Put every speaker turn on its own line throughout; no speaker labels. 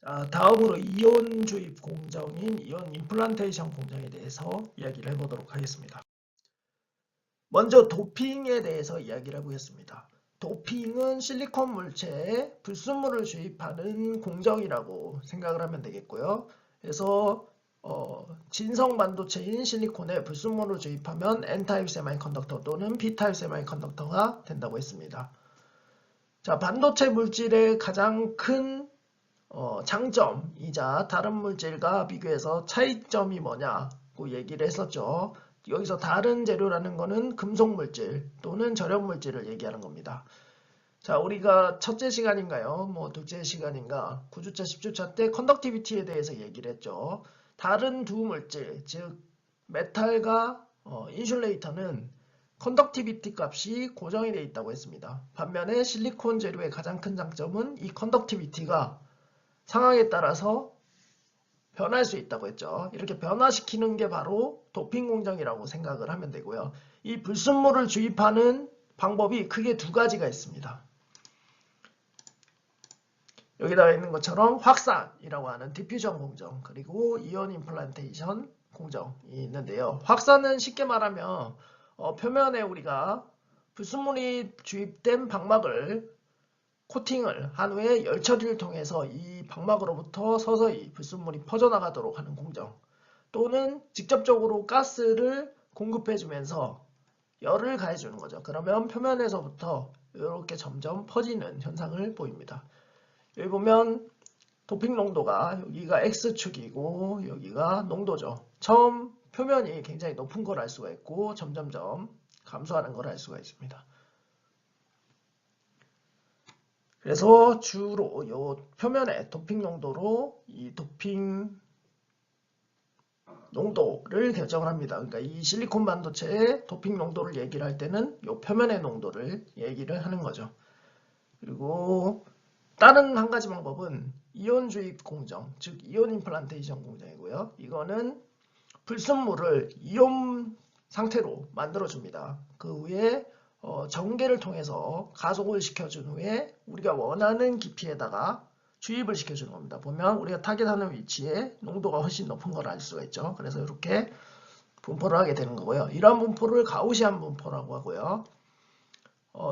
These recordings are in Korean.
다음으로 이온 주입 공정인 이온 임플란테이션 공정에 대해서 이야기를 해보도록 하겠습니다. 먼저 도핑에 대해서 이야기를 해보겠습니다. 도핑은 실리콘 물체에 불순물을 주입하는 공정이라고 생각을 하면 되겠고요. 그래서 진성 반도체인 실리콘에 불순물을 주입하면 N타입 세미컨덕터 또는 P타입 세미컨덕터가 된다고 했습니다. 자, 반도체 물질의 가장 큰 장점이자 다른 물질과 비교해서 차이점이 뭐냐고 얘기를 했었죠. 여기서 다른 재료라는 거는 금속 물질 또는 절연 물질을 얘기하는 겁니다. 자, 우리가 첫째 시간인가요? 둘째 시간인가? 9주차, 10주차 때 컨덕티비티에 대해서 얘기를 했죠. 다른 두 물질, 즉 메탈과 인슐레이터는 컨덕티비티 값이 고정이 되어 있다고 했습니다. 반면에 실리콘 재료의 가장 큰 장점은 이 컨덕티비티가 상황에 따라서 변할 수 있다고 했죠. 이렇게 변화시키는 게 바로 도핑 공정이라고 생각을 하면 되고요. 이 불순물을 주입하는 방법이 크게 두 가지가 있습니다. 여기다가 있는 것처럼 확산이라고 하는 디퓨전 공정, 그리고 이온 임플란테이션 공정이 있는데요. 확산은 쉽게 말하면 표면에 우리가 불순물이 주입된 방막을 코팅을 한 후에 열 처리를 통해서 이 방막으로부터 서서히 불순물이 퍼져나가도록 하는 공정, 또는 직접적으로 가스를 공급해주면서 열을 가해주는 거죠. 그러면 표면에서부터 이렇게 점점 퍼지는 현상을 보입니다. 여기 보면 도핑 농도가 여기가 X축이고 여기가 농도죠. 처음 표면이 굉장히 높은 걸 알 수가 있고 점점점 감소하는 걸 알 수가 있습니다. 그래서 주로 이 표면의 도핑 농도로 이 도핑 농도를 결정을 합니다. 그러니까 이 실리콘 반도체의 도핑 농도를 얘기를 할 때는 이 표면의 농도를 얘기를 하는 거죠. 그리고 다른 한 가지 방법은 이온 주입 공정, 즉 이온 임플란테이션 공정이고요. 이거는 불순물을 이온 상태로 만들어줍니다. 그 후에 전개를 통해서 가속을 시켜준 후에 우리가 원하는 깊이에다가 주입을 시켜주는 겁니다. 보면 우리가 타겟하는 위치에 농도가 훨씬 높은 걸 알 수가 있죠. 그래서 이렇게 분포를 하게 되는 거고요. 이러한 분포를 가우시안 분포라고 하고요.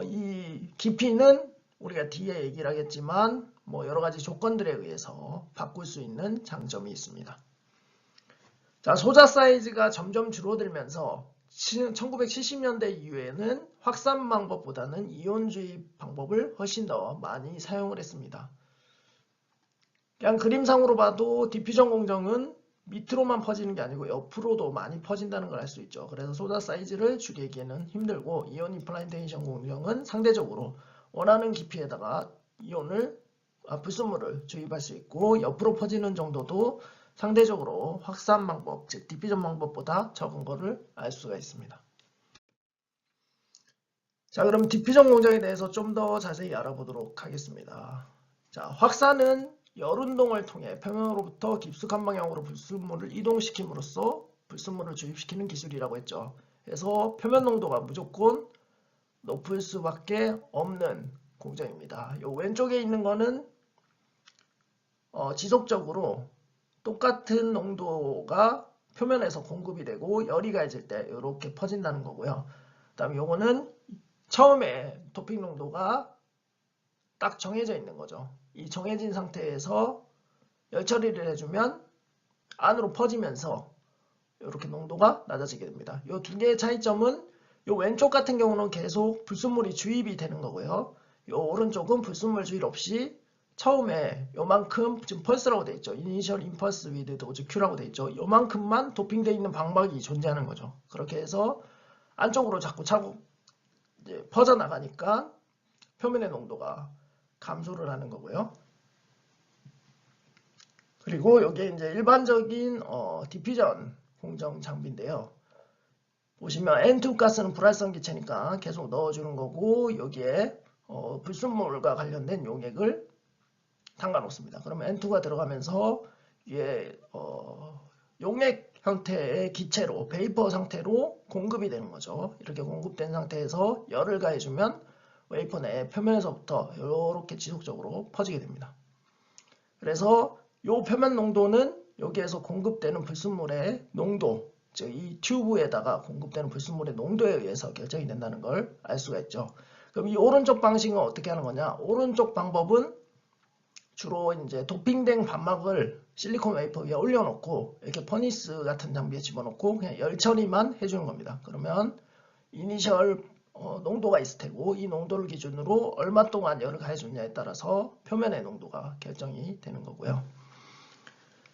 이 깊이는 우리가 뒤에 얘기를 하겠지만 여러 가지 조건들에 의해서 바꿀 수 있는 장점이 있습니다. 자, 소자 사이즈가 점점 줄어들면서 1970년대 이후에는 확산 방법보다는 이온 주입 방법을 훨씬 더 많이 사용을 했습니다. 그냥 그림상으로 봐도 디퓨전 공정은 밑으로만 퍼지는 게 아니고 옆으로도 많이 퍼진다는 걸 알 수 있죠. 그래서 소자 사이즈를 줄이기에는 힘들고 이온 임플란테이션 공정은 상대적으로 원하는 깊이에다가 불순물을 주입할 수 있고 옆으로 퍼지는 정도도 상대적으로 확산 방법, 즉 디퓨전 방법보다 적은 거를 알 수가 있습니다. 자, 그럼 디퓨전 공정에 대해서 좀 더 자세히 알아보도록 하겠습니다. 자, 확산은 열운동을 통해 표면으로부터 깊숙한 방향으로 불순물을 이동시킴으로써 불순물을 주입시키는 기술이라고 했죠. 그래서 표면 농도가 무조건 높을 수밖에 없는 공정입니다. 이 왼쪽에 있는 거는 지속적으로 똑같은 농도가 표면에서 공급이 되고 열이 가해질 때 이렇게 퍼진다는 거고요. 그 다음에 요거는 처음에 도핑 농도가 딱 정해져 있는 거죠. 이 정해진 상태에서 열 처리를 해주면 안으로 퍼지면서 이렇게 농도가 낮아지게 됩니다. 이 두 개의 차이점은 이 왼쪽 같은 경우는 계속 불순물이 주입이 되는 거고요. 이 오른쪽은 불순물 주입 없이 처음에 요만큼 지금 펄스라고 되어 있죠. 이니셜 임펄스 위드 도즈 Q라고 되어 있죠. 요만큼만 도핑되어 있는 방박이 존재하는 거죠. 그렇게 해서 안쪽으로 자꾸 차고 이제 퍼져나가니까 표면의 농도가 감소를 하는 거고요. 그리고 여기에 이제 일반적인 디퓨전 공정 장비인데요. 보시면 N2 가스는 불활성 기체니까 계속 넣어주는 거고 여기에 불순물과 관련된 용액을 담가 놓습니다. 그러면 N2가 들어가면서 위에 용액 형태의 기체로 베이퍼 상태로 공급이 되는 거죠. 이렇게 공급된 상태에서 열을 가해주면 웨이퍼 내 표면에서부터 이렇게 지속적으로 퍼지게 됩니다. 그래서 요 표면 농도는 여기에서 공급되는 불순물의 농도, 즉 이 튜브에다가 공급되는 불순물의 농도에 의해서 결정이 된다는 걸 알 수가 있죠. 그럼 이 오른쪽 방식은 어떻게 하는 거냐? 오른쪽 방법은 주로 이제 도핑된 반막을 실리콘 웨이퍼 위에 올려놓고 이렇게 퍼니스 같은 장비에 집어넣고 그냥 열 처리만 해주는 겁니다. 그러면 이니셜 농도가 있을 테고 이 농도를 기준으로 얼마 동안 열을 가해줬냐에 따라서 표면의 농도가 결정이 되는 거고요.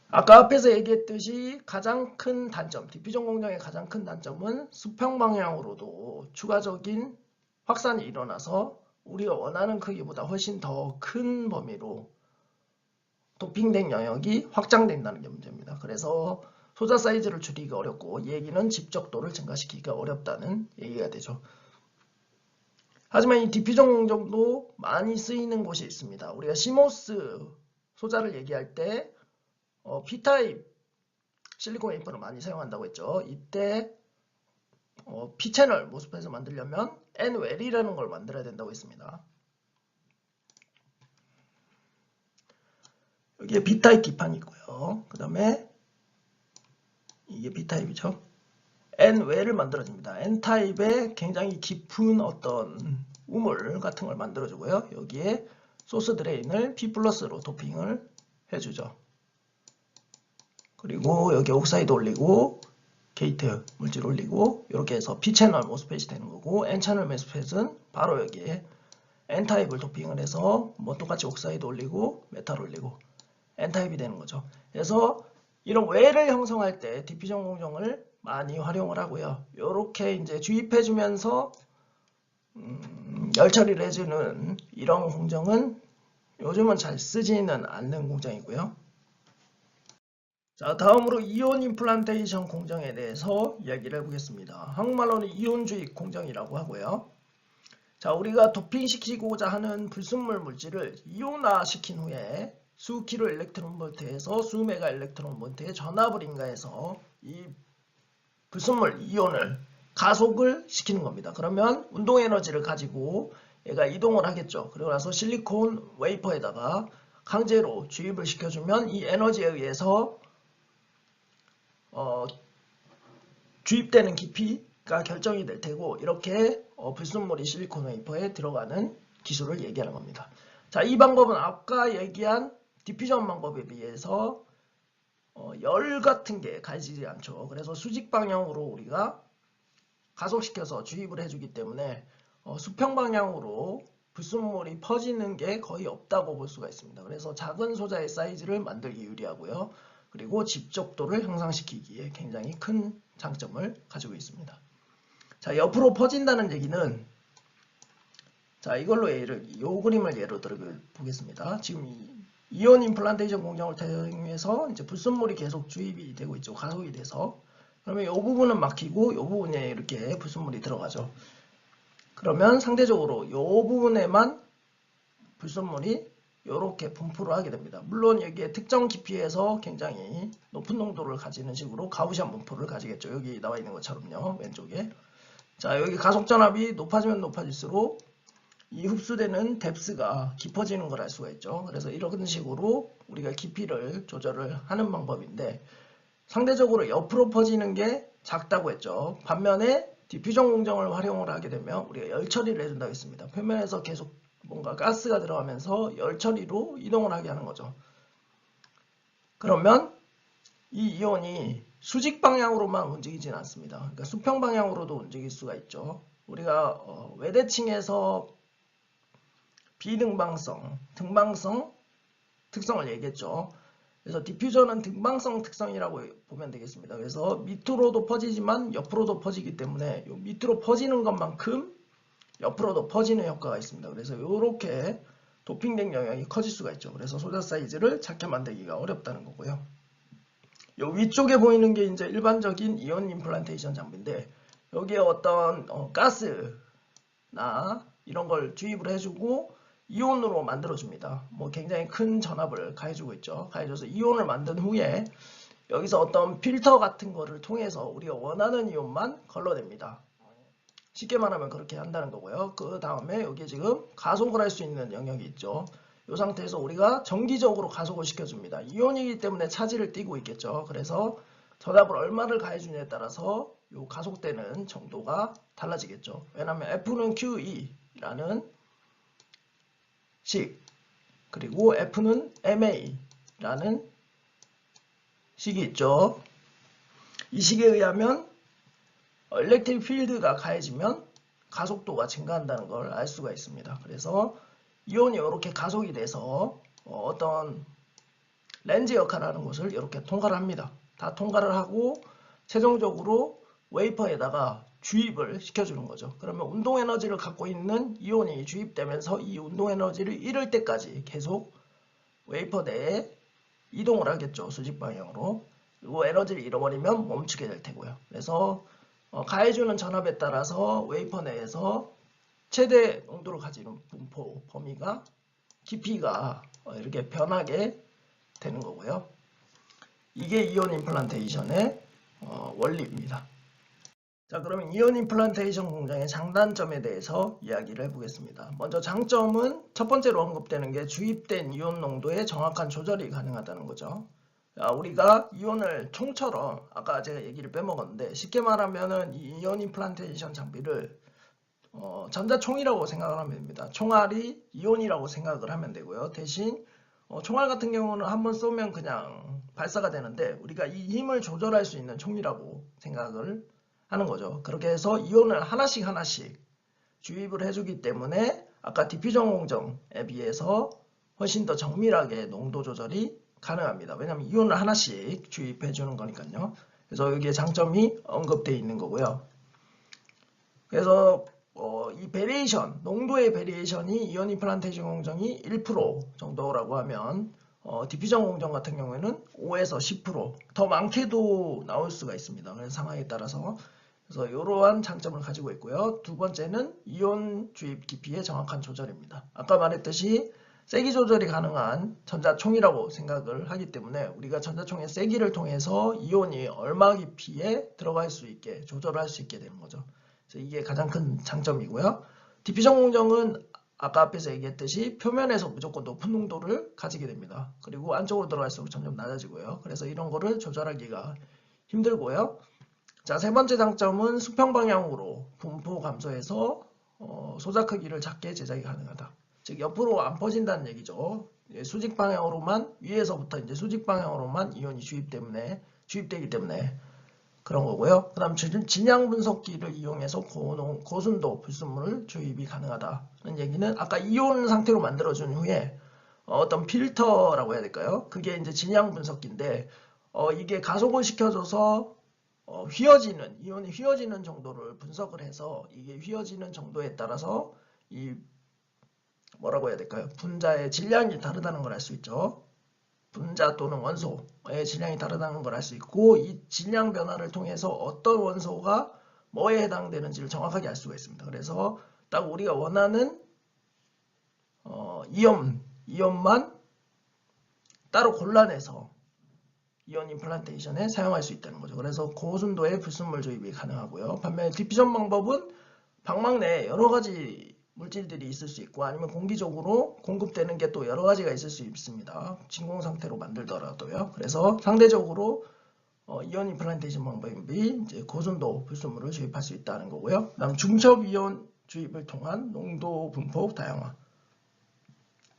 아까 앞에서 얘기했듯이 가장 큰 단점, 디퓨전 공정의 가장 큰 단점은 수평 방향으로도 추가적인 확산이 일어나서 우리가 원하는 크기보다 훨씬 더 큰 범위로 도핑된 영역이 확장된다는 게 문제입니다. 그래서 소자 사이즈를 줄이기가 어렵고 이 얘기는 집적도를 증가시키기가 어렵다는 얘기가 되죠. 하지만 이 디퓨전 공정도 많이 쓰이는 곳이 있습니다. 우리가 CMOS 소자를 얘기할 때 P타입 실리콘 웨이퍼를 많이 사용한다고 했죠. 이때 P채널 모스펫을 만들려면 N-웰이라는 걸 만들어야 된다고 했습니다. 여기에 B타입 기판이 있고요. 그 다음에 이게 B타입이죠. N-웰을 만들어줍니다. N타입에 굉장히 깊은 어떤 우물 같은 걸 만들어주고요. 여기에 소스 드레인을 P+로 도핑을 해주죠. 그리고 여기 옥사이드 올리고 게이트 물질 올리고 이렇게 해서 P채널 모스펫이 되는 거고 N채널 모스펫은 바로 여기에 N타입을 도핑을 해서 뭐 똑같이 옥사이드 올리고 메탈 올리고 N타입이 되는 거죠. 그래서 이런 웰을 형성할 때 디퓨전 공정을 많이 활용을 하고요. 이렇게 이제 주입해주면서 열 처리를 해주는 이런 공정은 요즘은 잘 쓰지는 않는 공정이고요. 자, 다음으로 이온 임플란테이션 공정에 대해서 이야기를 해보겠습니다. 한국말로는 이온 주입 공정이라고 하고요. 자, 우리가 도핑시키고자 하는 불순물 물질을 이온화 시킨 후에 수 킬로 일렉트론 볼트에서 수 메가 일렉트론 볼트에 전압을 인가해서 이 불순물 이온을 가속을 시키는 겁니다. 그러면 운동 에너지를 가지고 얘가 이동을 하겠죠. 그러고 나서 실리콘 웨이퍼에다가 강제로 주입을 시켜주면 이 에너지에 의해서 주입되는 깊이가 결정이 될 테고 이렇게 불순물이 실리콘 웨이퍼에 들어가는 기술을 얘기하는 겁니다. 자, 이 방법은 아까 얘기한 디퓨전 방법에 비해서 열 같은 게 가해지지 않죠. 그래서 수직 방향으로 우리가 가속시켜서 주입을 해주기 때문에 수평 방향으로 불순물이 퍼지는 게 거의 없다고 볼 수가 있습니다. 그래서 작은 소자의 사이즈를 만들기 유리하고요. 그리고 집적도를 향상시키기에 굉장히 큰 장점을 가지고 있습니다. 자, 옆으로 퍼진다는 얘기는 자, 이걸로 요 그림을 예로 들어 보겠습니다. 지금 이온 임플란테이션 공정을 통해서 이제 불순물이 계속 주입이 되고 있죠. 가속이 돼서. 그러면 이 부분은 막히고 이 부분에 이렇게 불순물이 들어가죠. 그러면 상대적으로 이 부분에만 불순물이 이렇게 분포를 하게 됩니다. 물론 여기에 특정 깊이에서 굉장히 높은 농도를 가지는 식으로 가우시안 분포를 가지겠죠. 여기 나와 있는 것처럼요. 왼쪽에. 자, 여기 가속 전압이 높아지면 높아질수록 이 흡수되는 뎁스가 깊어지는 걸 알 수가 있죠. 그래서 이런 식으로 우리가 깊이를 조절을 하는 방법인데 상대적으로 옆으로 퍼지는 게 작다고 했죠. 반면에 디퓨전 공정을 활용을 하게 되면 우리가 열 처리를 해준다고 했습니다. 표면에서 계속 뭔가 가스가 들어가면서 열 처리로 이동을 하게 하는 거죠. 그러면 이 이온이 수직 방향으로만 움직이지는 않습니다. 그러니까 수평 방향으로도 움직일 수가 있죠. 우리가 외대층에서 비등방성, 등방성 특성을 얘기했죠. 그래서 디퓨전은 등방성 특성이라고 보면 되겠습니다. 그래서 밑으로도 퍼지지만 옆으로도 퍼지기 때문에 요 밑으로 퍼지는 것만큼 옆으로도 퍼지는 효과가 있습니다. 그래서 이렇게 도핑된 영역이 커질 수가 있죠. 그래서 소자 사이즈를 작게 만들기가 어렵다는 거고요. 요 위쪽에 보이는 게 이제 일반적인 이온 임플란테이션 장비인데 여기에 어떤 가스나 이런 걸 주입을 해주고 이온으로 만들어줍니다. 뭐 굉장히 큰 전압을 가해주고 있죠. 가해줘서 이온을 만든 후에 여기서 어떤 필터 같은 거를 통해서 우리가 원하는 이온만 걸러냅니다. 쉽게 말하면 그렇게 한다는 거고요. 그 다음에 여기에 지금 가속을 할 수 있는 영역이 있죠. 이 상태에서 우리가 정기적으로 가속을 시켜줍니다. 이온이기 때문에 차질을 띠고 있겠죠. 그래서 전압을 얼마를 가해주냐에 따라서 이 가속되는 정도가 달라지겠죠. 왜냐하면 F는 QE라는 식, 그리고 F는 MA라는 식이 있죠. 이 식에 의하면 일렉트릭 필드가 가해지면 가속도가 증가한다는 걸 알 수가 있습니다. 그래서 이온이 이렇게 가속이 돼서 어떤 렌즈 역할을 하는 곳을 이렇게 통과를 합니다. 다 통과를 하고 최종적으로 웨이퍼에다가 주입을 시켜주는 거죠. 그러면 운동 에너지를 갖고 있는 이온이 주입되면서 이 운동 에너지를 잃을 때까지 계속 웨이퍼 내에 이동을 하겠죠. 수직 방향으로. 그리고 에너지를 잃어버리면 멈추게 될 테고요. 그래서 가해주는 전압에 따라서 웨이퍼 내에서 최대 농도를 가지는 분포 범위가 깊이가 이렇게 변하게 되는 거고요. 이게 이온 임플란테이션의 원리입니다. 자, 그러면 이온 임플란테이션 공정의 장단점에 대해서 이야기를 해보겠습니다. 먼저 장점은 첫 번째로 언급되는 게 주입된 이온 농도의 정확한 조절이 가능하다는 거죠. 자, 우리가 이온을 총처럼 아까 제가 얘기를 빼먹었는데 쉽게 말하면은 이 이온 임플란테이션 장비를 전자총이라고 생각을 하면 됩니다. 총알이 이온이라고 생각을 하면 되고요. 대신 총알 같은 경우는 한번 쏘면 그냥 발사가 되는데 우리가 이 힘을 조절할 수 있는 총이라고 생각을 하는 거죠. 그렇게 해서 이온을 하나씩 주입을 해주기 때문에 아까 디퓨전 공정에 비해서 훨씬 더 정밀하게 농도 조절이 가능합니다. 왜냐하면 이온을 하나씩 주입해 주는 거니까요. 그래서 여기에 장점이 언급되어 있는 거고요. 그래서 이 베리에이션, 농도의 베리에이션이 이온 임플란테이션 공정이 1% 정도라고 하면 디퓨전 공정 같은 경우에는 5에서 10%더 많게도 나올 수가 있습니다. 그래서 상황에 따라서 그래서 이러한 장점을 가지고 있고요. 두 번째는 이온 주입 깊이의 정확한 조절입니다. 아까 말했듯이 세기 조절이 가능한 전자총이라고 생각을 하기 때문에 우리가 전자총의 세기를 통해서 이온이 얼마 깊이에 들어갈 수 있게 조절할 수 있게 되는 거죠. 그래서 이게 가장 큰 장점이고요. 디퓨전 공정은 아까 앞에서 얘기했듯이 표면에서 무조건 높은 농도를 가지게 됩니다. 그리고 안쪽으로 들어갈수록 점점 낮아지고요. 그래서 이런 거를 조절하기가 힘들고요. 자, 세 번째 장점은 수평 방향으로 분포 감소해서 소자 크기를 작게 제작이 가능하다. 즉 옆으로 안 퍼진다는 얘기죠. 수직 방향으로만 위에서부터 이제 수직 방향으로만 이온이 주입되기 때문에 그런 거고요. 그다음 질량 분석기를 이용해서 고순도 불순물 주입이 가능하다는 얘기는 아까 이온 상태로 만들어준 후에 어떤 필터라고 해야 될까요? 그게 이제 질량 분석기인데 이게 가속을 시켜줘서 이온이 휘어지는 정도를 분석을 해서 이게 휘어지는 정도에 따라서 이 뭐라고 해야 될까요? 분자의 질량이 다르다는 걸 알 수 있죠. 분자 또는 원소의 질량이 다르다는 걸 알 수 있고 이 질량 변화를 통해서 어떤 원소가 뭐에 해당되는지를 정확하게 알 수가 있습니다. 그래서 딱 우리가 원하는 이온만 따로 골라내서 이온 임플란테이션에 사용할 수 있다는 거죠. 그래서 고순도의 불순물 주입이 가능하고요. 반면에 디퓨전 방법은 방막 내에 여러 가지 물질들이 있을 수 있고 아니면 공기적으로 공급되는 게 또 여러 가지가 있을 수 있습니다. 진공 상태로 만들더라도요. 그래서 상대적으로 이온 임플란테이션 방법이 이제 고순도 불순물을 주입할 수 있다는 거고요. 그다음 중첩 이온 주입을 통한 농도 분포 다양화.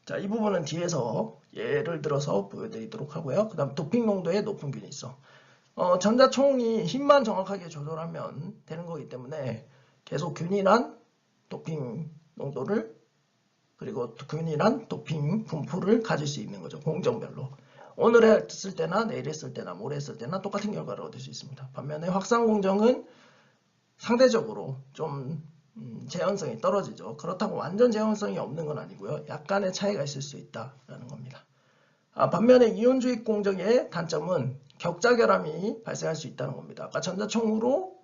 자, 이 부분은 뒤에서 예를 들어서 보여드리도록 하고요. 그 다음 도핑 농도의 높은 균일성. 전자총이 힘만 정확하게 조절하면 되는 거기 때문에 계속 균일한 도핑 농도를 그리고 균일한 도핑 분포를 가질 수 있는 거죠. 공정별로. 오늘 했을 때나 내일 했을 때나 모레 했을 때나 똑같은 결과를 얻을 수 있습니다. 반면에 확산 공정은 상대적으로 좀 재현성이 떨어지죠. 그렇다고 완전 재현성이 없는 건 아니고요. 약간의 차이가 있을 수 있다라는 겁니다. 반면에 이온 주입 공정의 단점은 격자 결함이 발생할 수 있다는 겁니다. 아까 전자총으로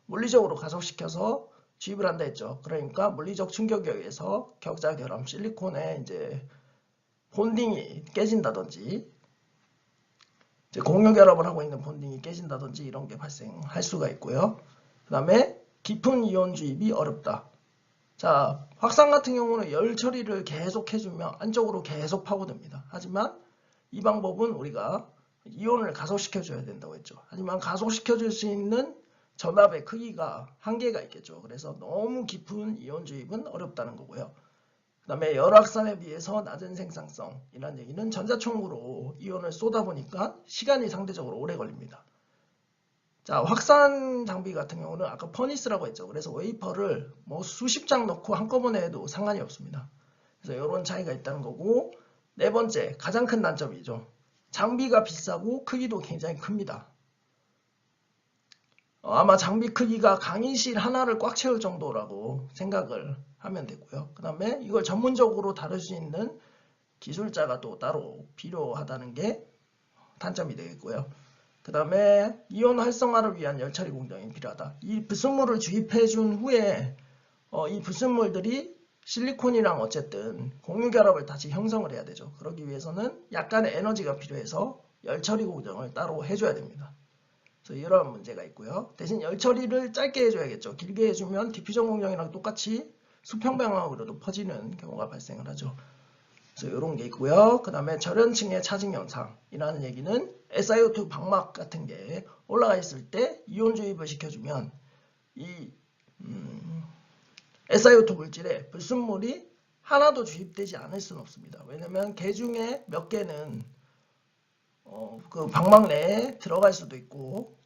물리적으로 가속시켜서 주입을 한다 했죠. 그러니까 물리적 충격에 의해서 격자 결함, 실리콘의 이제 본딩이 깨진다든지 이제 공유 결합을 하고 있는 본딩이 깨진다든지 이런 게 발생할 수가 있고요. 그 다음에 깊은 이온 주입이 어렵다. 자, 확산 같은 경우는 열 처리를 계속 해주면 안쪽으로 계속 파고듭니다. 하지만 이 방법은 우리가 이온을 가속시켜줘야 된다고 했죠. 하지만 가속시켜줄 수 있는 전압의 크기가 한계가 있겠죠. 그래서 너무 깊은 이온 주입은 어렵다는 거고요. 그 다음에 열 확산에 비해서 낮은 생산성이라는 얘기는 전자총으로 이온을 쏟아 보니까 시간이 상대적으로 오래 걸립니다. 자, 확산 장비 같은 경우는 아까 퍼니스라고 했죠. 그래서 웨이퍼를 뭐 수십 장 넣고 한꺼번에 해도 상관이 없습니다. 그래서 이런 차이가 있다는 거고, 네 번째, 가장 큰 단점이죠. 장비가 비싸고 크기도 굉장히 큽니다. 아마 장비 크기가 강의실 하나를 꽉 채울 정도라고 생각을 하면 되고요. 그 다음에 이걸 전문적으로 다룰 수 있는 기술자가 또 따로 필요하다는 게 단점이 되겠고요. 그 다음에 이온 활성화를 위한 열처리 공정이 필요하다. 이 불순물을 주입해 준 후에 이 불순물들이 실리콘이랑 어쨌든 공유결합을 다시 형성을 해야 되죠. 그러기 위해서는 약간의 에너지가 필요해서 열처리 공정을 따로 해줘야 됩니다. 그래서 이런 문제가 있고요. 대신 열처리를 짧게 해줘야겠죠. 길게 해주면 디퓨전 공정이랑 똑같이 수평방향으로도 퍼지는 경우가 발생을 하죠. 그래서 이런 게 있고요. 그 다음에 절연층의 차징 현상이라는 얘기는 SiO2 방막 같은 게 올라가 있을 때 이온 주입을 시켜주면 이 SiO2 물질에 불순물이 하나도 주입되지 않을 수는 없습니다. 왜냐면 개 중에 몇 개는 그 방막 내에 들어갈 수도 있고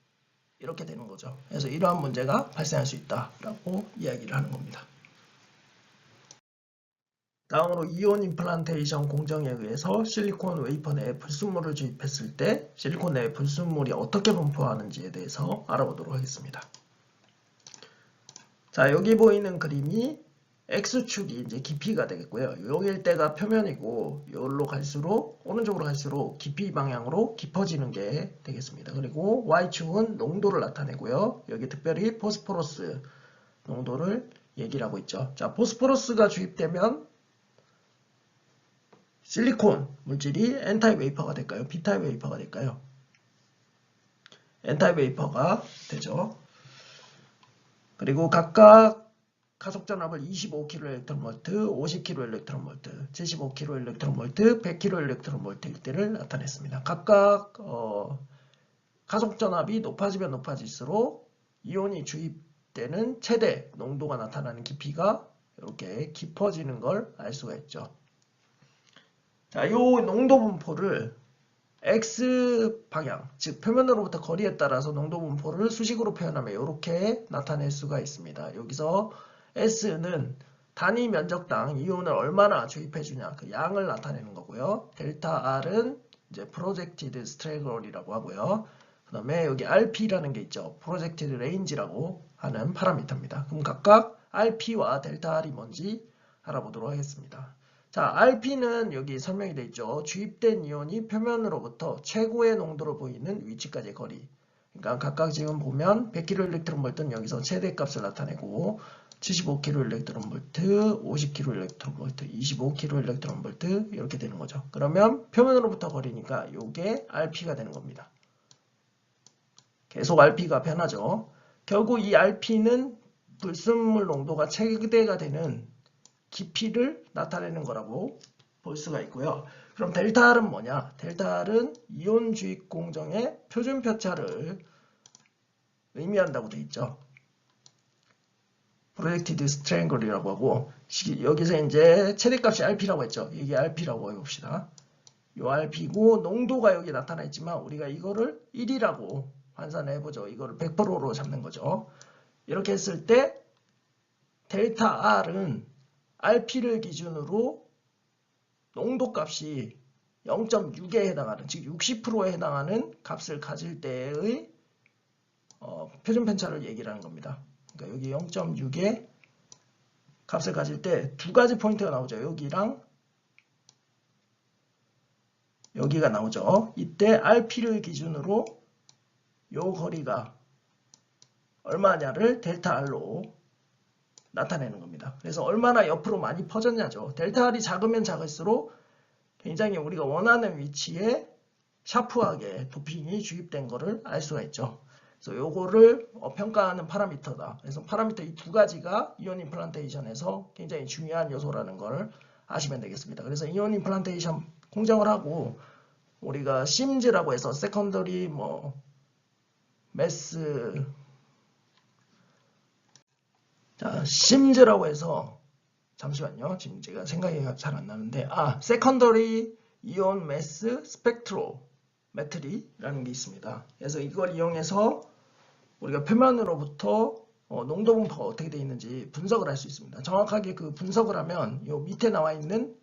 이렇게 되는 거죠. 그래서 이러한 문제가 발생할 수 있다라고 이야기를 하는 겁니다. 다음으로 이온 임플란테이션 공정에 의해서 실리콘 웨이퍼 내에 불순물을 주입했을 때 실리콘 내에 불순물이 어떻게 분포하는지에 대해서 알아보도록 하겠습니다. 자, 여기 보이는 그림이 X축이 이제 깊이가 되겠고요. 여기일 때가 표면이고 여기로 갈수록 오른쪽으로 갈수록 깊이 방향으로 깊어지는 게 되겠습니다. 그리고 Y축은 농도를 나타내고요. 여기 특별히 포스포러스 농도를 얘기를 하고 있죠. 자, 포스포러스가 주입되면 실리콘 물질이 N타입 웨이퍼가 될까요? B타입 웨이퍼가 될까요? N타입 웨이퍼가 되죠. 그리고 각각 가속전압을 25kg eV, 50kg eV, 75kg eV, 100kg eV일 때를 나타냈습니다. 각각 가속전압이 높아지면 높아질수록 이온이 주입되는 최대 농도가 나타나는 깊이가 이렇게 깊어지는 걸 알 수가 있죠. 자, 이 농도 분포를 X 방향, 즉 표면으로부터 거리에 따라서 농도 분포를 수식으로 표현하면 이렇게 나타낼 수가 있습니다. 여기서 S는 단위 면적당 이온을 얼마나 주입해주냐 그 양을 나타내는 거고요. 델타 R은 이제 프로젝티드 스트레글이라고 하고요. 그 다음에 여기 RP라는 게 있죠. 프로젝티드 레인지라고 하는 파라미터입니다. 그럼 각각 RP와 델타 R이 뭔지 알아보도록 하겠습니다. 자, RP는 여기 설명이 되어 있죠. 주입된 이온이 표면으로부터 최고의 농도로 보이는 위치까지의 거리. 그러니까 각각 지금 보면 100kgV는 여기서 최대값을 나타내고 75kgV, 50kgV, 25kgV 이렇게 되는 거죠. 그러면 표면으로부터 거리니까 이게 RP가 되는 겁니다. 계속 RP가 변하죠. 결국 이 RP는 불순물 농도가 최대가 되는 깊이를 나타내는 거라고 볼 수가 있고요. 그럼 델타 R은 뭐냐? 델타 R은 이온 주입 공정의 표준 표차를 의미한다고 되어 있죠. 프로젝티드 스트랭글이라고 하고 여기서 이제 최대값이 RP라고 했죠. 이게 RP라고 해봅시다. 이 RP고 농도가 여기 나타나 있지만 우리가 이거를 1이라고 환산을 해보죠. 이거를 100%로 잡는 거죠. 이렇게 했을 때 델타 R은 RP를 기준으로 농도값이 0.6에 해당하는, 즉 60%에 해당하는 값을 가질 때의 표준 편차를 얘기를 하는 겁니다. 그러니까 여기 0.6의 값을 가질 때 두 가지 포인트가 나오죠. 여기랑 여기가 나오죠. 이때 RP를 기준으로 요 거리가 얼마냐를 델타 R로 나타내는 겁니다. 그래서 얼마나 옆으로 많이 퍼졌냐죠. 델타 R이 작으면 작을수록 굉장히 우리가 원하는 위치에 샤프하게 도핑이 주입된 거를 알 수가 있죠. 그래서 요거를 평가하는 파라미터다. 그래서 파라미터 이 두 가지가 이온 임플란테이션에서 굉장히 중요한 요소라는 걸 아시면 되겠습니다. 그래서 이온 임플란테이션 공정을 하고 우리가 심즈라고 해서 세컨더리 매스 심즈라고 해서 잠시만요. 지금 제가 생각이 잘 안 나는데 세컨더리 이온 매스 스펙트로메트리라는 게 있습니다. 그래서 이걸 이용해서 우리가 표면으로부터 농도 분포가 어떻게 되어 있는지 분석을 할 수 있습니다. 정확하게 그 분석을 하면 요 밑에 나와 있는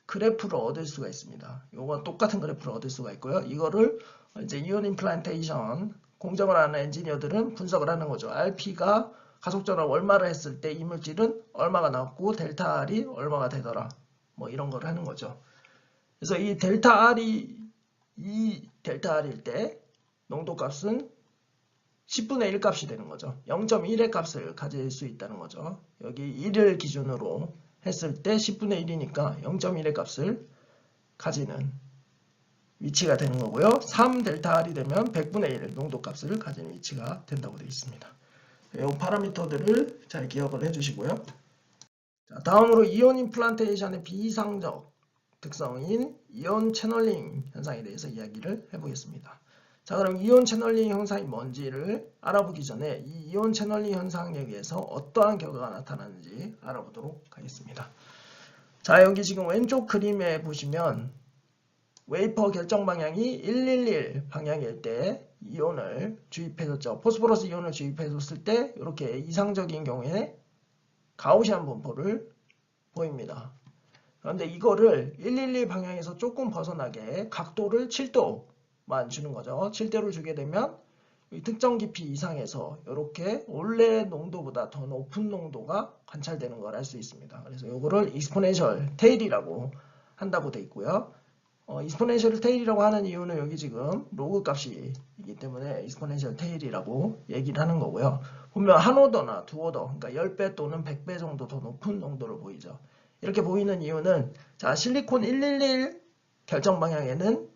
그래프를 얻을 수가 있습니다. 요거 똑같은 그래프를 얻을 수가 있고요. 이거를 이제 이온 임플란테이션 공정을 하는 엔지니어들은 분석을 하는 거죠. RP가 가속전압 얼마를 했을 때 이물질은 얼마가 나왔고 델타 R이 얼마가 되더라. 이런 걸 하는 거죠. 그래서 이 델타 R일 때 농도값은 10분의 1 값이 되는 거죠. 0.1의 값을 가질 수 있다는 거죠. 여기 1을 기준으로 했을 때 10분의 1이니까 0.1의 값을 가지는 위치가 되는 거고요. 3 델타 R이 되면 100분의 1 농도값을 가지는 위치가 된다고 되어 있습니다. 이 파라미터들을 잘 기억을 해주시고요. 자, 다음으로 이온 임플란테이션의 비이상적 특성인 이온 채널링 현상에 대해서 이야기를 해보겠습니다. 자, 그럼 이온 채널링 현상이 뭔지를 알아보기 전에 이 이온 채널링 현상에 의해서 어떠한 결과가 나타나는지 알아보도록 하겠습니다. 자, 여기 지금 왼쪽 그림에 보시면 웨이퍼 결정 방향이 111 방향일 때 이온을 주입해줬죠. 포스포러스 이온을 주입해줬을 때 이렇게 이상적인 경우에 가우시안 분포를 보입니다. 그런데 이거를 111 방향에서 조금 벗어나게 각도를 7도만 주는 거죠. 7도를 주게 되면 특정 깊이 이상에서 이렇게 원래 농도보다 더 높은 농도가 관찰되는 걸 알 수 있습니다. 그래서 이거를 익스포넨셜 테일이라고 한다고 되어 있고요. 익스포넨셜 테일이라고 하는 이유는 여기 지금 로그 값이기 때문에 익스포넨셜 테일이라고 얘기를 하는 거고요. 보면 한 오더나 두 오더, 그러니까 10배 또는 100배 정도 더 높은 농도를 보이죠. 이렇게 보이는 이유는 자, 실리콘 111 결정 방향에는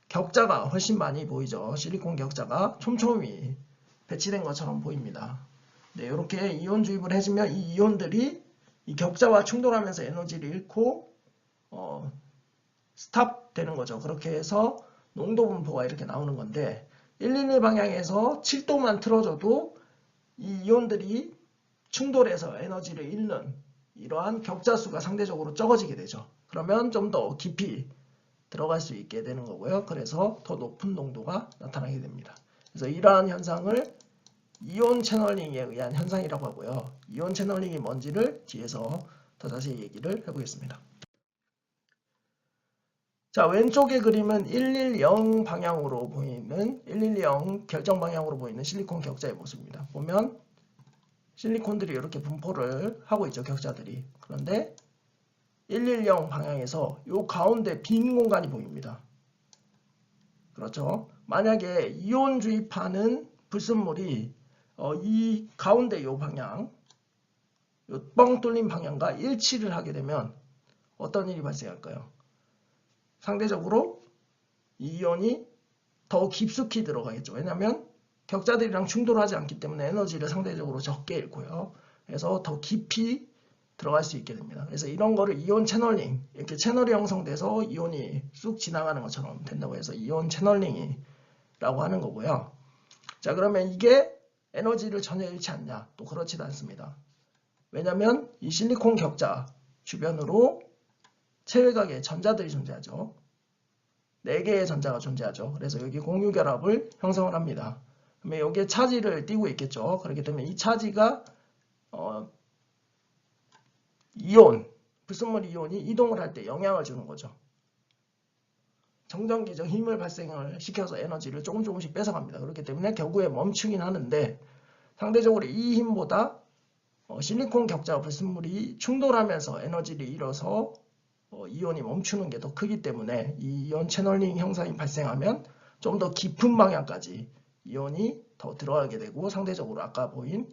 격자가 훨씬 많이 보이죠. 실리콘 격자가 촘촘히 배치된 것처럼 보입니다. 네, 이렇게 이온 주입을 해주면 이 이온들이 이 격자와 충돌하면서 에너지를 잃고 스탑 되는 거죠. 그렇게 해서 농도 분포가 이렇게 나오는 건데 111 방향에서 7도만 틀어줘도 이 이온들이 충돌해서 에너지를 잃는 이러한 격자 수가 상대적으로 적어지게 되죠. 그러면 좀 더 깊이 들어갈 수 있게 되는 거고요. 그래서 더 높은 농도가 나타나게 됩니다. 그래서 이러한 현상을 이온 채널링에 의한 현상이라고 하고요. 이온 채널링이 뭔지를 뒤에서 더 자세히 얘기를 해보겠습니다. 자, 왼쪽의 그림은 110 방향으로 보이는 110 결정 방향으로 보이는 실리콘 격자의 모습입니다. 보면 실리콘들이 이렇게 분포를 하고 있죠. 격자들이. 그런데 110 방향에서 이 가운데 빈 공간이 보입니다. 그렇죠. 만약에 이온 주입하는 불순물이 이 가운데 이 방향, 이 뻥 뚫린 방향과 일치를 하게 되면 어떤 일이 발생할까요? 상대적으로 이 이온이 더 깊숙이 들어가겠죠. 왜냐하면 격자들이랑 충돌하지 않기 때문에 에너지를 상대적으로 적게 잃고요. 그래서 더 깊이 들어갈 수 있게 됩니다. 그래서 이런 거를 이온 채널링, 이렇게 채널이 형성돼서 이온이 쑥 지나가는 것처럼 된다고 해서 이온 채널링이라고 하는 거고요. 자, 그러면 이게 에너지를 전혀 잃지 않냐? 또 그렇지도 않습니다. 왜냐하면 이 실리콘 격자 주변으로 체외각에 전자들이 존재하죠. 4개의 전자가 존재하죠. 그래서 여기 공유결합을 형성을 합니다. 그러면 여기에 차지를 띠고 있겠죠. 그렇기 때문에 이 차지가 이온, 불순물 이온이 이동을 할 때 영향을 주는 거죠. 정전기적 힘을 발생을 시켜서 에너지를 조금씩 뺏어갑니다. 그렇기 때문에 결국에 멈추긴 하는데 상대적으로 이 힘보다 실리콘 격자와 불순물이 충돌하면서 에너지를 잃어서 이온이 멈추는 게 더 크기 때문에 이 이온 채널링 현상이 발생하면 좀 더 깊은 방향까지 이온이 더 들어가게 되고 상대적으로 아까 보인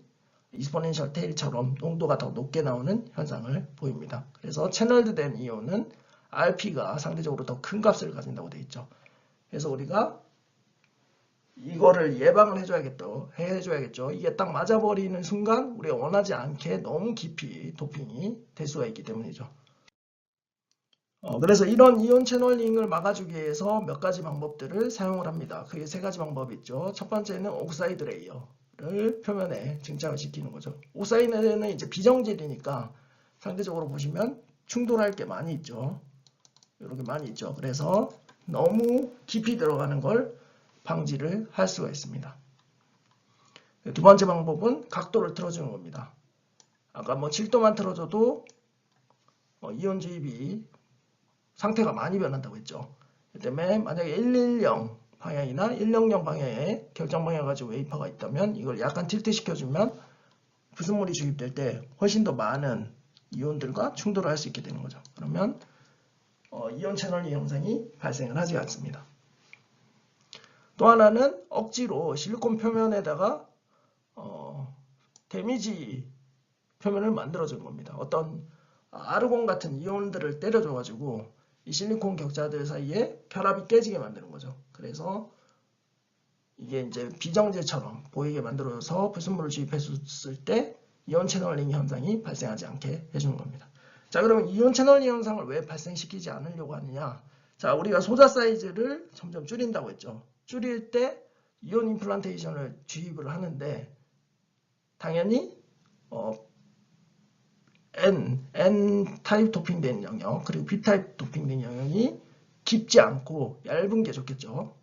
익스포넨셜 테일처럼 농도가 더 높게 나오는 현상을 보입니다. 그래서 채널드된 이온은 RP가 상대적으로 더 큰 값을 가진다고 되어 있죠. 그래서 우리가 이거를 예방을 해줘야겠죠. 이게 딱 맞아버리는 순간 우리가 원하지 않게 너무 깊이 도핑이 될 수가 있기 때문이죠. 그래서 이런 이온 채널링을 막아주기 위해서 몇 가지 방법들을 사용을 합니다. 그게 세 가지 방법이 있죠. 첫 번째는 옥사이드 레이어를 표면에 증착을 시키는 거죠. 옥사이드는 이제 비정질이니까 상대적으로 보시면 충돌할 게 많이 있죠. 이렇게 많이 있죠. 그래서 너무 깊이 들어가는 걸 방지를 할 수가 있습니다. 두 번째 방법은 각도를 틀어주는 겁니다. 아까 뭐 7도만 틀어줘도 이온 주입이 상태가 많이 변한다고 했죠. 그 때문에 만약에 110 방향이나 100 방향에 결정 방향 가지고 웨이퍼가 있다면 이걸 약간 틸트 시켜주면 불순물이 주입될 때 훨씬 더 많은 이온들과 충돌을 할 수 있게 되는 거죠. 그러면 이온 채널링 현상이 발생을 하지 않습니다. 또 하나는 억지로 실리콘 표면에다가 데미지 표면을 만들어주는 겁니다. 어떤 아르곤 같은 이온들을 때려줘가지고 이 실리콘 격자들 사이에 결합이 깨지게 만드는 거죠. 그래서 이게 이제 비정제처럼 보이게 만들어서 불순물을 주입했을 때 이온 채널링 현상이 발생하지 않게 해주는 겁니다. 자, 그러면 이온 채널링 현상을 왜 발생시키지 않으려고 하느냐? 자, 우리가 소자 사이즈를 점점 줄인다고 했죠. 줄일 때 이온 임플란테이션을 주입을 하는데 당연히 N 타입 도핑된 영역 그리고 B타입 도핑된 영역이 깊지 않고 얇은 게 좋겠죠.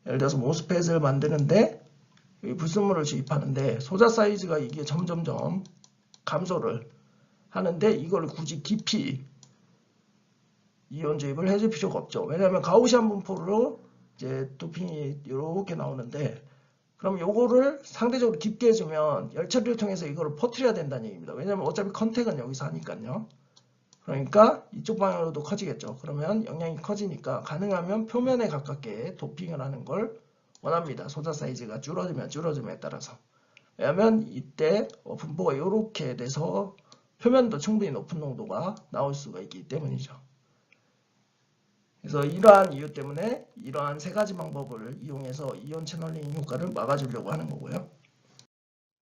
예를 들어서 모스펫을 만드는데 불순물을 주입하는데 소자 사이즈가 이게 점점점 감소를 하는데 이걸 굳이 깊이 이온 주입을 해줄 필요가 없죠. 왜냐하면 가우시안 분포로 이제 도핑이 이렇게 나오는데 그럼 요거를 상대적으로 깊게 해주면 열처리를 통해서 이거를 퍼뜨려야 된다는 얘기입니다. 왜냐하면 어차피 컨택은 여기서 하니까요. 그러니까 이쪽 방향으로도 커지겠죠. 그러면 영향이 커지니까 가능하면 표면에 가깝게 도핑을 하는 걸 원합니다. 소자 사이즈가 줄어들면 따라서. 왜냐하면 이때 분포가 이렇게 돼서 표면도 충분히 높은 농도가 나올 수가 있기 때문이죠. 그래서 이러한 이유 때문에 이러한 세 가지 방법을 이용해서 이온 채널링 효과를 막아주려고 하는 거고요.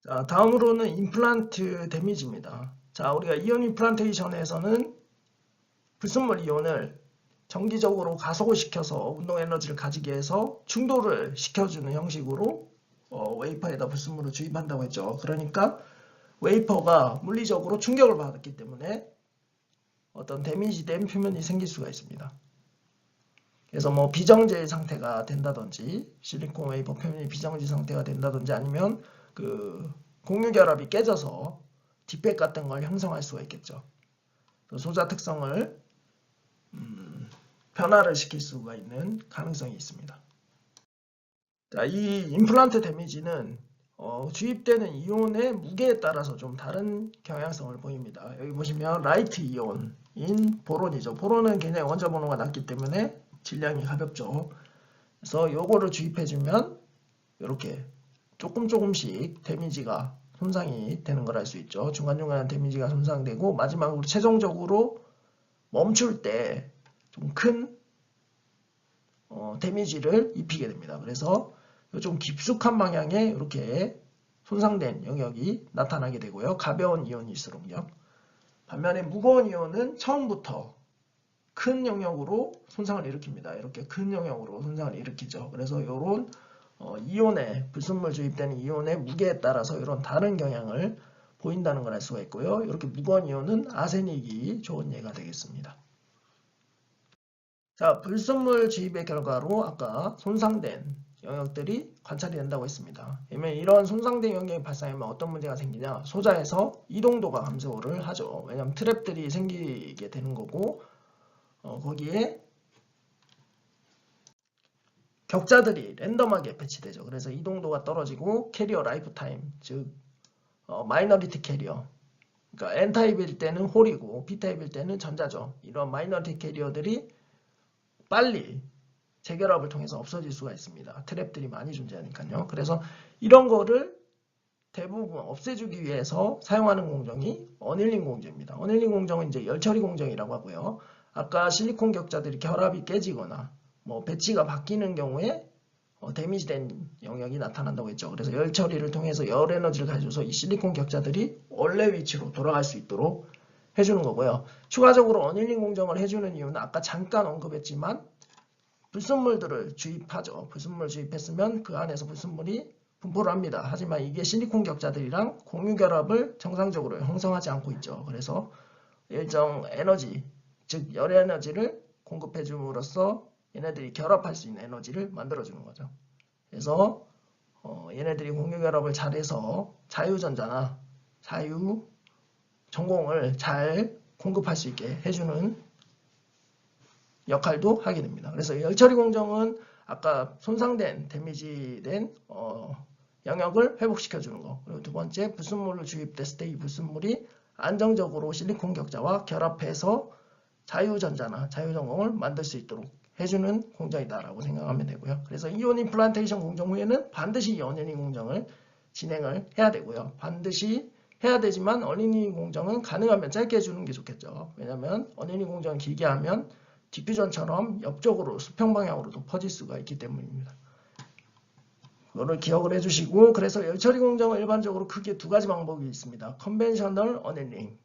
자, 다음으로는 임플란트 데미지입니다. 자, 우리가 이온 임플란테이션에서는 불순물 이온을 정기적으로 가속을 시켜서 운동 에너지를 가지게 해서 충돌을 시켜주는 형식으로 웨이퍼에다 불순물을 주입한다고 했죠. 그러니까 웨이퍼가 물리적으로 충격을 받았기 때문에 어떤 데미지된 표면이 생길 수가 있습니다. 그래서 뭐 비정제 상태가 된다든지 실리콘 웨이퍼 표면이 비정제 상태가 된다든지 아니면 그 공유 결합이 깨져서 디펙 같은 걸 형성할 수가 있겠죠. 소자 특성을 변화를 시킬 수가 있는 가능성이 있습니다. 자, 이 임플란트 데미지는 주입되는 이온의 무게에 따라서 좀 다른 경향성을 보입니다. 여기 보시면 라이트 이온인 보론이죠. 보론은 굉장히 원자 번호가 낮기 때문에 질량이 가볍죠. 그래서 요거를 주입해주면 이렇게 조금씩 데미지가 손상이 되는 걸 알 수 있죠. 중간중간 데미지가 손상되고 마지막으로 최종적으로 멈출 때 좀 큰 데미지를 입히게 됩니다. 그래서 좀 깊숙한 방향에 이렇게 손상된 영역이 나타나게 되고요. 가벼운 이온일수록요. 반면에 무거운 이온은 처음부터 큰 영역으로 손상을 일으킵니다. 이렇게 큰 영역으로 손상을 일으키죠. 그래서 이런 이온의 불순물 주입되는 이온의 무게에 따라서 이런 다른 경향을 보인다는 걸 알 수가 있고요. 이렇게 무거운 이온은 아세닉이 좋은 예가 되겠습니다. 자, 불순물 주입의 결과로 아까 손상된 영역들이 관찰이 된다고 했습니다. 그러면 이런 손상된 영역이 발생하면 어떤 문제가 생기냐? 소자에서 이동도가 감소를 하죠. 왜냐하면 트랩들이 생기게 되는 거고 거기에 격자들이 랜덤하게 배치되죠. 그래서 이동도가 떨어지고 캐리어 라이프 타임, 즉 마이너리티 캐리어, 그러니까 N타입일 때는 홀이고 B타입일 때는 전자죠. 이런 마이너리티 캐리어들이 빨리 재결합을 통해서 없어질 수가 있습니다. 트랩들이 많이 존재하니까요. 그래서 이런 거를 대부분 없애주기 위해서 사용하는 공정이 어닐링 공정입니다. 어닐링 공정은 이제 열처리 공정이라고 하고요. 아까 실리콘 격자들이 결합이 깨지거나 뭐 배치가 바뀌는 경우에 데미지된 영역이 나타난다고 했죠. 그래서 열 처리를 통해서 열 에너지를 가져서 이 실리콘 격자들이 원래 위치로 돌아갈 수 있도록 해주는 거고요. 추가적으로 어닐링 공정을 해주는 이유는 아까 잠깐 언급했지만 불순물들을 주입하죠. 불순물 주입했으면 그 안에서 불순물이 분포를 합니다. 하지만 이게 실리콘 격자들이랑 공유 결합을 정상적으로 형성하지 않고 있죠. 그래서 일정 에너지, 즉 열 에너지를 공급해 줌으로써 얘네들이 결합할 수 있는 에너지를 만들어주는 거죠. 그래서 얘네들이 공유 결합을 잘해서 자유전자나 자유 전공을 잘 공급할 수 있게 해주는 역할도 하게 됩니다. 그래서 열처리 공정은 아까 손상된, 데미지된 영역을 회복시켜주는 거. 그리고 두 번째, 불순물로 주입됐을 때 이 불순물이 안정적으로 실리콘 격자와 결합해서 자유전자나 자유전공을 만들 수 있도록 해주는 공정이다라고 생각하면 되고요. 그래서 이온 임플란테이션 공정 후에는 반드시 이 어닐링 공정을 진행을 해야 되고요. 반드시 해야 되지만 어닐링 공정은 가능하면 짧게 해주는 게 좋겠죠. 왜냐하면 어닐링 공정을 길게 하면 디퓨전처럼 옆쪽으로 수평 방향으로도 퍼질 수가 있기 때문입니다. 그거를 기억을 해주시고, 그래서 열처리 공정은 일반적으로 크게 두 가지 방법이 있습니다. 컨벤셔널 어닐링,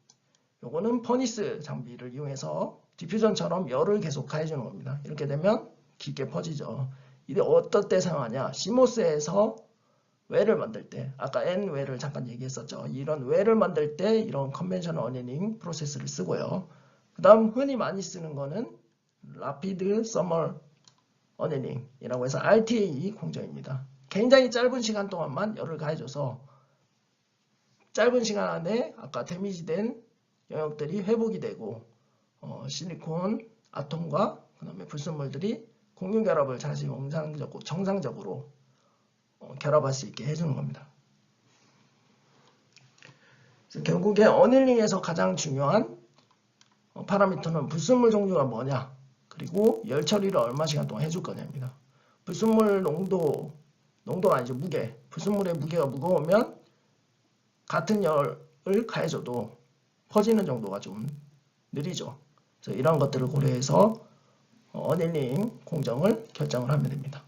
요거는 퍼니스 장비를 이용해서 디퓨전처럼 열을 계속 가해주는 겁니다. 이렇게 되면 깊게 퍼지죠. 이게 어떨 때 사용하냐? CMOS에서 웨를 만들 때, 아까 N웨를 잠깐 얘기했었죠. 이런 웨를 만들 때 이런 컨벤셔널 어닐링 프로세스를 쓰고요. 그 다음 흔히 많이 쓰는 거는 라피드 서멀 어닐링이라고 해서 RTA 공정입니다. 굉장히 짧은 시간 동안만 열을 가해줘서 짧은 시간 안에 아까 데미지된 영역들이 회복이 되고 실리콘 아톰과 그 다음에 불순물들이 공유 결합을 다시 정상적으로 결합할 수 있게 해주는 겁니다. 그래서 결국에 어닐링에서 가장 중요한 파라미터는 불순물 종류가 뭐냐, 그리고 열 처리를 얼마 시간 동안 해줄 거냐입니다. 불순물 농도가 아니죠, 무게. 불순물의 무게가 무거우면 같은 열을 가해줘도 퍼지는 정도가 좀 느리죠. 그래서 이런 것들을 고려해서 어닐링 공정을 결정을 하면 됩니다.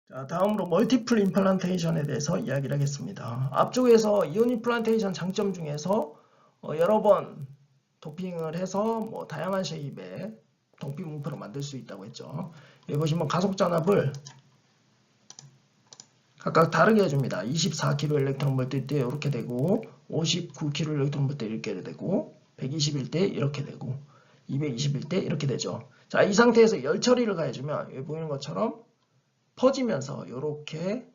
자, 다음으로 멀티플 임플란테이션에 대해서 이야기를 하겠습니다. 앞쪽에서 이온 임플란테이션 장점 중에서 여러 번 도핑을 해서 뭐 다양한 쉐입의 도핑 문표를 만들 수 있다고 했죠. 여기 보시면 가속 전압을 각각 다르게 해줍니다. 24kg 일렉트론 볼트 때 이렇게 되고, 59kg 일렉트론 볼트 이렇게 되고, 121 때 이렇게 되고, 221 때 이렇게 되죠. 자, 이 상태에서 열 처리를 가해주면 여기 보이는 것처럼 퍼지면서 이렇게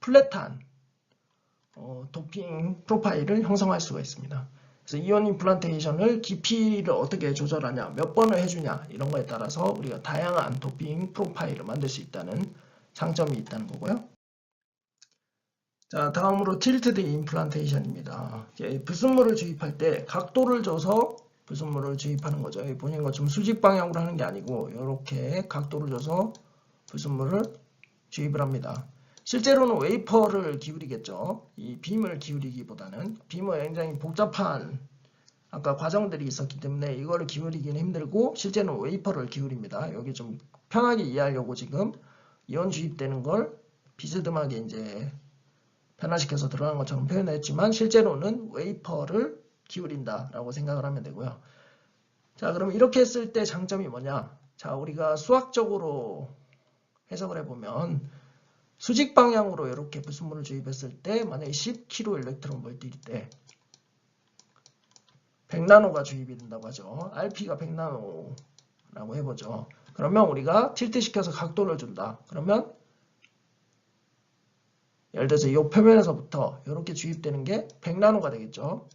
플랫한 도핑 프로파일을 형성할 수가 있습니다. 그래서 이온 임플란테이션을 깊이를 어떻게 조절하냐, 몇 번을 해주냐, 이런 거에 따라서 우리가 다양한 도핑 프로파일을 만들 수 있다는 장점이 있다는 거고요. 자, 다음으로 틸트드 임플란테이션입니다. 불순물을 주입할 때 각도를 줘서 불순물을 주입하는 거죠. 여기 보시는 것처럼 수직 방향으로 하는 게 아니고 이렇게 각도를 줘서 불순물을 주입을 합니다. 실제로는 웨이퍼를 기울이겠죠. 이 빔을 기울이기보다는 빔은 굉장히 복잡한 아까 과정들이 있었기 때문에 이거를 기울이기는 힘들고 실제는 웨이퍼를 기울입니다. 여기 좀 편하게 이해하려고 지금 이온 주입되는 걸 비스듬하게 이제 변화시켜서 들어간 것처럼 표현했지만 실제로는 웨이퍼를 기울인다라고 생각을 하면 되고요. 자, 그럼 이렇게 했을 때 장점이 뭐냐? 자, 우리가 수학적으로 해석을 해보면 수직 방향으로 이렇게 불순물을 주입했을 때 만약에 10kg 일렉트론 볼트일 때 100나노가 주입이 된다고 하죠. RP가 100나노라고 해보죠. 그러면 우리가 틸트 시켜서 각도를 준다. 그러면 예를 들어서 이 표면에서부터 이렇게 주입되는 게 100나노가 되겠죠.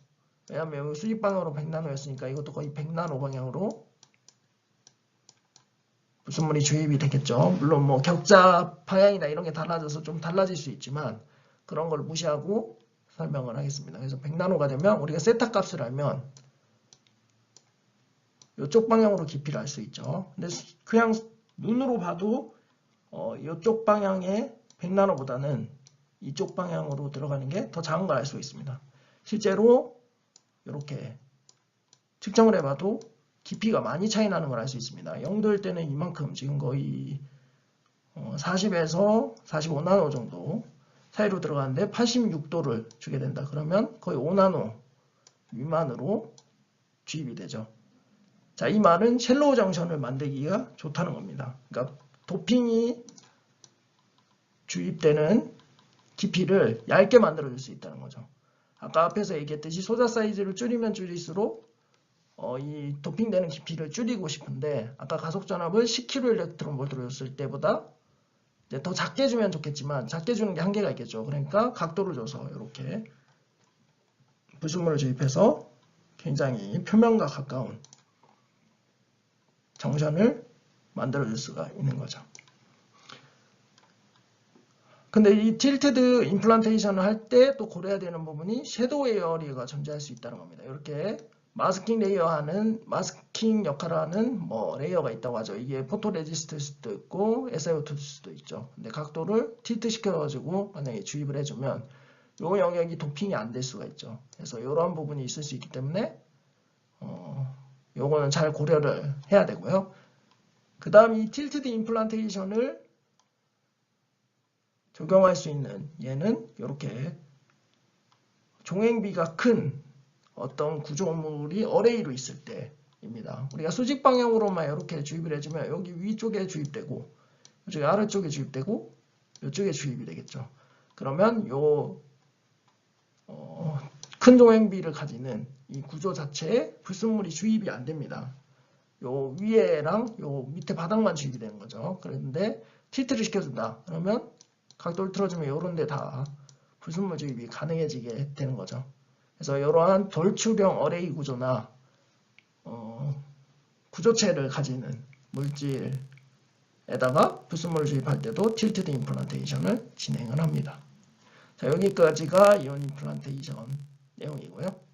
왜냐하면 여기 수직 방향으로 100나노였으니까 이것도 거의 100나노 방향으로 불순물이 주입이 되겠죠. 물론 뭐 격자 방향이나 이런 게 달라져서 좀 달라질 수 있지만 그런 걸 무시하고 설명을 하겠습니다. 그래서 100나노가 되면 우리가 세타 값을 알면 이쪽 방향으로 깊이를 알 수 있죠. 근데 그냥 눈으로 봐도 이쪽 방향의 100나노보다는 이쪽 방향으로 들어가는 게 더 작은 걸 알 수 있습니다. 실제로 이렇게 측정을 해봐도 깊이가 많이 차이 나는 걸 알 수 있습니다. 0도일 때는 이만큼 지금 거의 40에서 45나노 정도 사이로 들어가는데 86도를 주게 된다. 그러면 거의 5나노 미만으로 주입이 되죠. 자, 이 말은 쉘로우 정션을 만들기가 좋다는 겁니다. 그러니까 도핑이 주입되는 깊이를 얇게 만들어줄 수 있다는 거죠. 아까 앞에서 얘기했듯이 소자 사이즈를 줄이면 줄일수록 이 도핑되는 깊이를 줄이고 싶은데 아까 가속전압을 10kV를 줬을 때보다 이제 더 작게 주면 좋겠지만 작게 주는 게 한계가 있겠죠. 그러니까 각도를 줘서 이렇게 불순물을 주입해서 굉장히 표면과 가까운 정션을 만들어줄 수가 있는 거죠. 근데 이 틸트드 임플란테이션을 할 때 또 고려해야 되는 부분이 섀도우 에어리어가 존재할 수 있다는 겁니다. 이렇게 마스킹 역할을 하는 레이어가 있다고 하죠. 이게 포토레지스트일 수도 있고 SiO2일 수도 있죠. 근데 각도를 틸트 시켜가지고 만약에 주입을 해주면 이 영역이 도핑이 안 될 수가 있죠. 그래서 이런 부분이 있을 수 있기 때문에 요거는 잘 고려를 해야 되고요. 그 다음 이 틸트드 임플란테이션을 적용할 수 있는 얘는 이렇게 종횡비가 큰 어떤 구조물이 어레이로 있을 때입니다. 우리가 수직 방향으로만 이렇게 주입을 해주면 여기 위쪽에 주입되고 이쪽에 아래쪽에 주입되고 이쪽에 주입이 되겠죠. 그러면 요 큰 종횡비를 가지는 이 구조 자체에 불순물이 주입이 안 됩니다. 요 위에랑 요 밑에 바닥만 주입이 되는 거죠. 그런데 틸트를 시켜준다. 그러면 각도를 틀어주면 이런 데 다 불순물 주입이 가능해지게 되는 거죠. 그래서 이러한 돌출형 어레이 구조나 구조체를 가지는 물질에다가 불순물을 주입할 때도 틸트드 임플란테이션을 진행을 합니다. 자, 여기까지가 이온 임플란테이션 내용이고요.